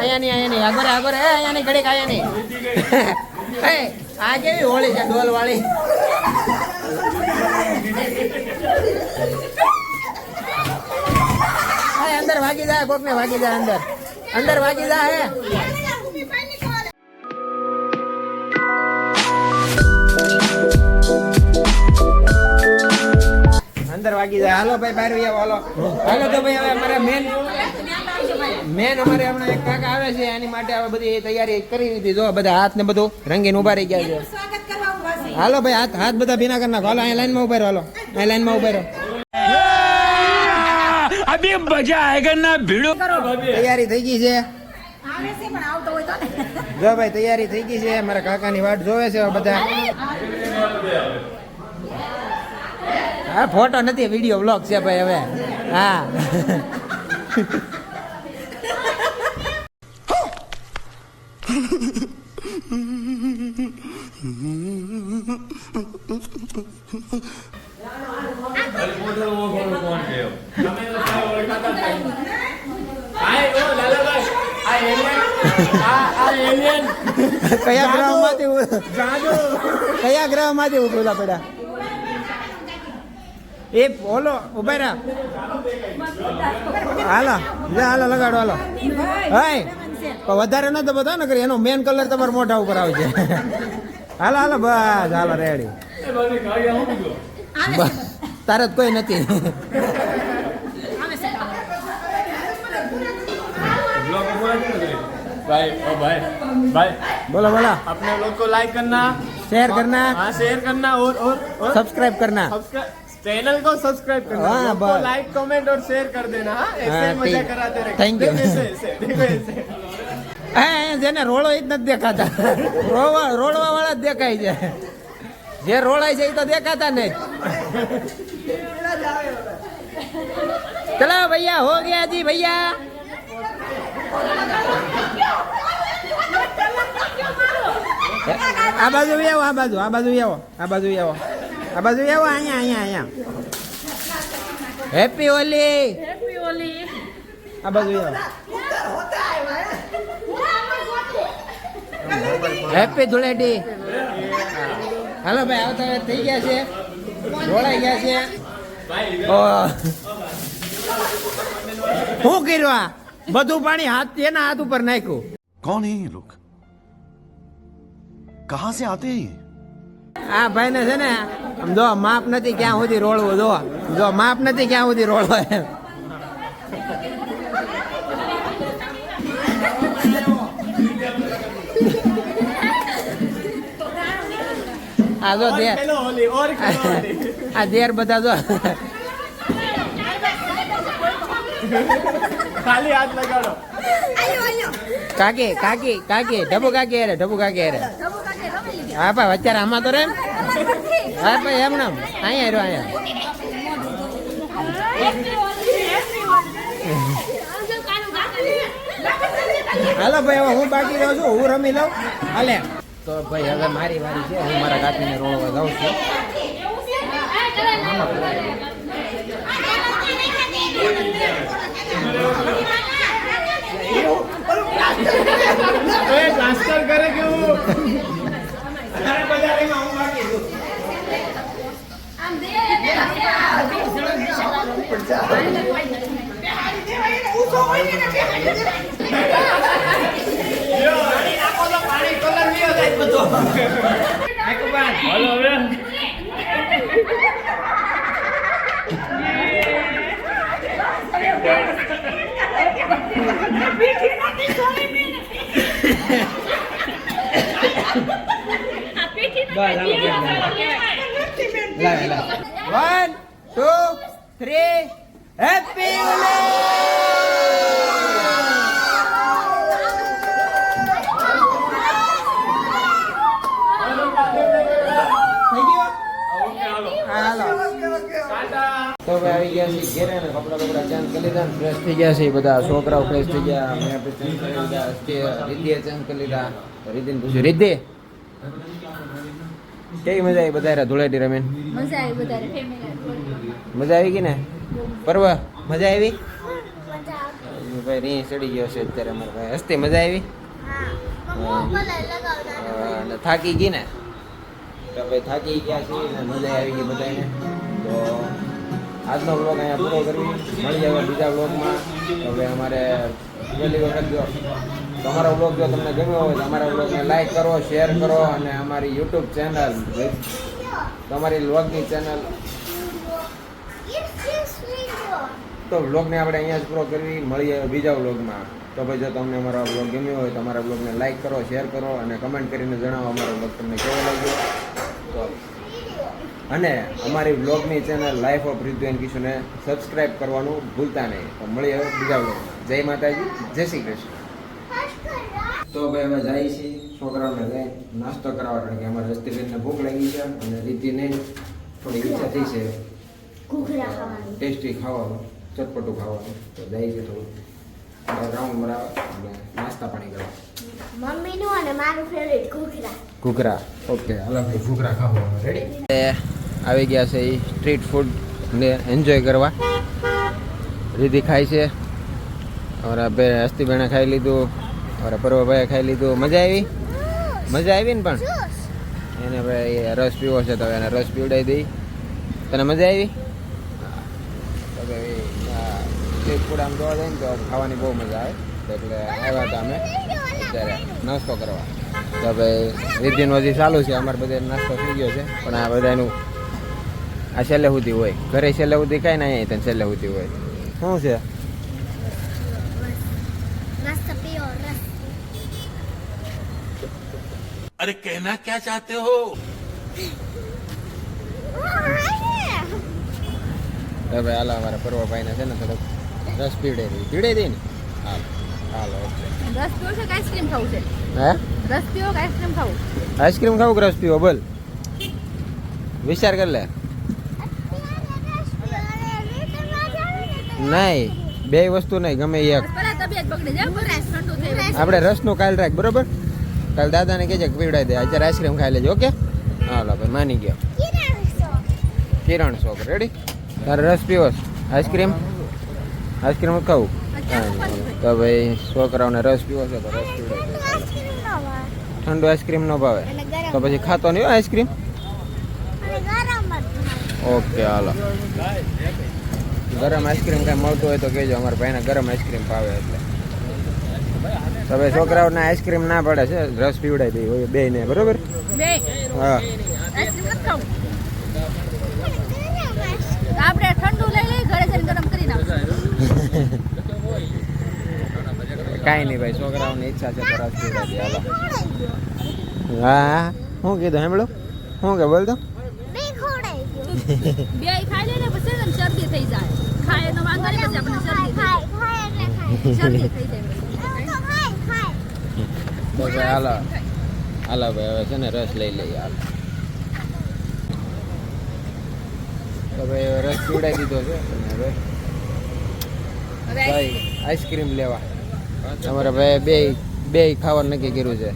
અહીંયા આગળ અહીંયા ઘડીક અહીંયા આ કેવી હોળી છે ડોલ વાળી. અંદર ભાગી જાય, કોક ને ભાગી જાય, અંદર ભાગી જાય. અંદર વાગી જાય. હાલો ભાઈ બહાર આવો. હાલો તો ભાઈ હવે અમારે મેન અમારે હમણાં એક કાકા આવે છે, એની માટે હવે બધી તૈયારી કરી દીધી. જો બધા હાથ ને બધું રંગીને ઉભા રહી ગયા છે. હાલો ભાઈ હાથ બધા ભીના કરી નાખો. હાલો અહીંયા લાઈનમાં ઉભા રહો. હાલો અહીં લાઈનમાં ઉભા રહો. અભી મજા આયેગા ના ભીડો. તૈયારી થઈ ગઈ છે. જો ભાઈ તૈયારી થઈ ગઈ છે. મારા કાકાની વાટ જોવે છે બધા. હા ફોટો નથી, વિડીયો બ્લોગ છે ભાઈ હવે. હા કયા ગ્રહ માંથી ઉભેલા પડ્યા એ બોલો ઉભા રહ્યા. હાલો હાલો લગાડો. હાલો હાય વધારે ન તો બધા ને કરી, એનો મેન કલર તમારા મોઢા ઉપર આવશે. હાલો હાલો બસ હાલો રેડી. તારે જ કોઈ નથી. बोलो बोलो. अपने लोग को लाइक करना, शेयर करना, हाँ शेयर करना और सब्सक्राइब करना. चैनल को सब्सक्राइब करना. हाँ, को लाइक कमेंट और शेयर कर देना. हाँ ऐसे मजा कराते रहे. Thank you. જેને રોડો જ નથી દેખાતા, રોડવા વાળા જ દેખાય છે. જે રોડાય છે એ તો દેખાતા નહીં. ચલો ભૈયા હો ગયા જી ભૈયા. આ બાજુ આવો, આ બાજુ આવો, આ બાજુ આવો, આ બાજુ આવો. અહીંયા હેપી હોલી. આ બાજુ આવો. હેપી ધૂળેટી. હાલો ભાઈ આવતા થઈ ગયા છે, જોડાઈ ગયા છે. શું કર્યું? બધું પાણી હાથ એના હાથ ઉપર નાખ્યું. कौन है ये लोग? कहां से आते हैं? આ ભાઈ ને છે ને આમ જો માપ નથી ક્યાં સુધી રોળવું. જો માપ નથી ક્યાં સુધી રોળવો. આ જો દેર આ દેર બધા જો खाली हाथ लगाड़ो. કાકી ઢબુ કાકી હેરે હા ભાઈ અત્યારે આમાં તો રે. હા ભાઈ એમ નામ અહીંયા રહ્યો અહીંયા. હાલો ભાઈ હવે હું બાકી રહું છું, હું રમી લઉં. હાલે તો ભાઈ હવે મારી વારી છે. હું મારા કાકીને રોળવા જાઉં છું. प्लास्टर करे क्यों? One, two, three, happy તો આવી ગયા છે ઘેરે ને કપડા ચેન્જ કરી લીધા ને ફ્રેશ થઈ ગયા છે બધા છોકરાઓ ફ્રેશ થઈ ગયા. મેં આપણે ચેન્જ કરી લીધા, રીધિએ ચેન્જ કરી લીધા. રીધિને પૂછ્યું, રીધિ કેવી મજા આવી બધા ધૂળેટી રમીને? મજા આવી ગઈ ને? પર્વ મજા આવી? ભાઈ રીહ ચડી ગયો છે અત્યારે અમારે ભાઈ. હસતી મજા આવી? અને થાકી ગઈ ને? તો ભાઈ થાકી ગયા છીએ ને મજા આવી ગઈ બધાને. તો આજનો વ્લોગ અહીંયા પૂરો કરવી. મળી આવે બીજા વ્લોગમાં. હવે અમારે પહેલી વખત જો તમારો વ્લોગ જો તમને ગમ્યો હોય તો અમારા વ્લોગને લાઈક કરો, શેર કરો અને અમારી યુટ્યુબ ચેનલ તમારી વ્લોગની ચેનલ તો વ્લોગને આપણે અહીંયા જ પૂરો કરવી. મળી આવે બીજા વ્લોગમાં. તો ભાઈ જો તમને અમારો વ્લોગ ગમ્યો હોય તો અમારા વ્લોગને લાઈક કરો, શેર કરો અને કમેન્ટ કરીને જણાવો અમારો વ્લોગ તમને કેવો લાગ્યો. તો અને અમારી વ્લોગની channel life of Riddhu and કિશુને સબસ્ક્રાઈબ કરવાનું ભૂલતા નહીં. તો મળી આવે બીજા વ્લોગમાં. જય માતાજી, જય શ્રી કૃષ્ણ. તો ભાઈ અમે જઈએ છીએ છોકરાઓને લઈ નાસ્તો કરાવવા, કારણ કે અમારે રસ્તીબેનને ભૂખ લાગી છે અને રીતિને થોડી ઈચ્છા થઈ છે ટેસ્ટી ખાવાનું, ચટપટું ખાવાનું. તો જઈએ છીએ થોડું રાઉન્ડ મરાવવા અને નાસ્તા પાણી કરવા. મમ્મીનું અને મારું ફેવરેટ ઘૂઘરા. ઘૂઘરા. ઓકે હાલો ભાઈ ઘૂઘરા ખાવા રેડી. આવી ગયા છે એ સ્ટ્રીટ ફૂડ ને એન્જોય કરવા. રીતિ ખાય છે, અમારા બે હસ્તીબેને ખાઈ લીધું, અમારા પર્વભાઈએ ખાઈ લીધું. મજા આવી? મજા આવી ને? પણ એને ભાઈ રસ પીવો છે તો એને રસ પીવડાવી દઈ. તને મજા આવી? તો ભાઈ સ્ટ્રીટ ફૂડ આમ જોવા જઈએ ને તો ખાવાની બહુ મજા આવે. એટલે આવ્યા હતા અમે અત્યારે નાસ્તો કરવા. તો ભાઈ રીતિનું હજી ચાલુ છે. અમારે બધા નાસ્તો થઈ ગયો છે, પણ આ બધાનું આ છેલ્લે સુધી હોય. ઘરે છેલ્લે સુધી ખાય ને અહીંયા તને છેલ્લે સુધી હોય. શું છે? રસ પીઓ રસ. अरे कहना क्या चाहते हो? હવે હાલો અમારા પર્વભાઈને છે ને થોડોક રસ પીવડાવી દઈ ને. હાલો હાલો ઓકે. રસ પીવો છે કે આઈસ્ક્રીમ ખાવું છે? હે રસ પીવો કે આઈસ્ક્રીમ ખાવું? આઈસ્ક્રીમ ખાવું કે રસ પીવો? બોલ, વિચાર કર લે. નહીં, બે વસ્તુ નહીં, ગમે એક. પેલા તબિયત બગડી જાય, બરાબર ઠંડુ થઈ જાય. આપણે રસનું કાલ રાખ, બરોબર? કાલ દાદાને કહેજે કે પીવડાવી દે. અત્યારે આઈસ્ક્રીમ ખાઈ લેજો. ઓકે હાલો ભાઈ, માની ગયો. કિરણ શોપ રેડી. તારે રસ પીવો છે? આઈસ્ક્રીમ આઈસ્ક્રીમ જ ખાવું? તો ભાઈ છોકરાઓને રસ પીવો છે તો રસ પીવડાવી દે. ઠંડુ આઈસ્ક્રીમ ન ભાવે તો પછી ખાતો નહીં હોય આઈસ્ક્રીમ. ઓકે હાલો. ગરમ આઈસ્ક્રીમ કાંઈ મળતું હોય તો કહેજો, અમારા ભાઈને ગરમ આઈસ્ક્રીમ ભાવે. એટલે તો ભાઈ છોકરાઓને આઈસ્ક્રીમ ના પડે છે, રસ પીવડાવી દઈએ બે ને, બરોબર? બે હા આઈસ્ક્રીમ નથી ખાવું. આપણે ઠંડુ લઈ લઈ, ઘરે જઈને ગરમ કરી નાખશું. કાંઈ નહીં ભાઈ, છોકરાઓની ઈચ્છા છે તો રસ પીવડાવી દઈએ. હાલો. હા શું કીધું સાંભળો? શું કે બોલ તો? બે ખોડાઈ ગયું. બે ખાઈ લે ને પછી છે ને શરદી થઈ જાય. ખાય એનો વાંધો નહીં, પછી આપણને શરદી થઈ ખાય ખાય એટલે ખાય. જાય. શરદી થઈ જાય. ખાય ખાય. તો ભાઈ હાલો હાલો ભાઈ, હવે છે ને રસ લઈ લઈએ. હાલો તો ભાઈ હવે રસ પીવડાવી દીધો છે અને હવે ભાઈ આઈસ્ક્રીમ લેવા અમારા ભાઈ બે ખાવાનું નક્કી કર્યું છે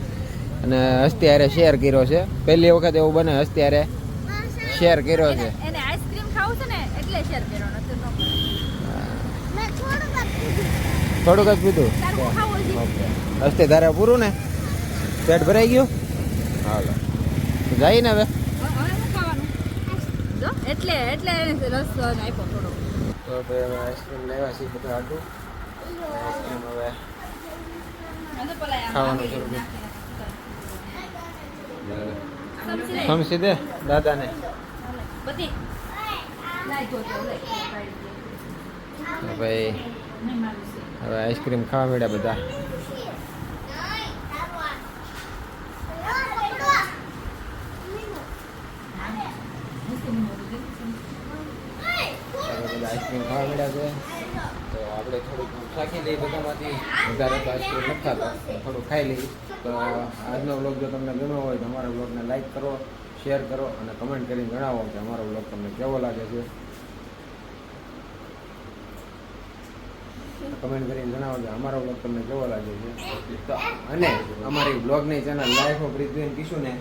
અને હસ્તી હારે શેર કર્યો છે. પહેલી વખત એવું બને, હસ્તી હારે શેર કર્યો છે. એને આઈસ્ક્રીમ ખાવું છે ને એટલે શેર કરવાનો. મેં થોડુંક જ પીધું. થોડુંક જ પીધું. તારું ખાવું છે? ઓકે હસ્તી તારે પૂરું ને? પેટ ભરાઈ ગયું? હાલો જાય ને હવે. હવે શું ખાવાનું? જો એટલે એને રસ આપ્યો થોડો. તો ભાઈ હવે આઈસ્ક્રીમ લેવા છીએ બધા આટલું. આઈસ્ક્રીમ હવે ખાવાનું શરૂ કર્યું. સમસી દે દાદાને. બધી લાઈ જો તો લઈ. તો ભાઈ હવે આઈસ્ક્રીમ ખાવા મળ્યા બધા. આઈસ્ક્રીમ ખાવા મળ્યા છે તો આપણે થોડુંક ચાખી લઈએ બધામાંથી. વધારે તો આઈસ્ક્રીમ નથી ખાતા, થોડુંક ખાઈ લઈએ. તો આજનો વ્લોગ જો તમને ગમ્યો હોય તો અમારા વ્લોગને લાઈક કરો, શેર કરો અને કમેન્ટ કરીને જણાવો કે અમારો વ્લોગ તમને કેવો લાગે છે. કમેન્ટ કરીને જણાવો કે અમારો વ્લોગ તમને કેવો લાગે છે. તો અને અમારી વ્લોગની channel life of Riddhu and કિશુને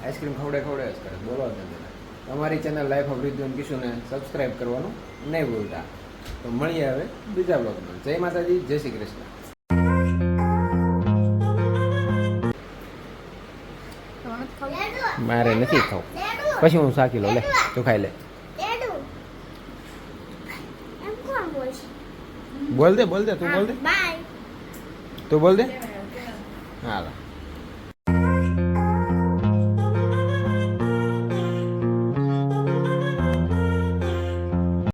આઈસ્ક્રીમ ખવડે જ કરે. બોલો તમારી channel life of Riddhu and કિશુને સબસ્ક્રાઈબ કરવાનું નહીં ભૂલતા. તો મળીએ હવે બીજા બ્લોગમાં. જય માતાજી, જય શ્રી કૃષ્ણ. તમારે નથી ખાવું? ડેડુ મારે નથી ખાવું. ડેડુ પછી હું શાકી લો. લે તું ખાઈ લે. ડેડુ એમ કોણ બોલશે બોલ દે તું બોલ દે. બાય તું બોલ દે. હાલો.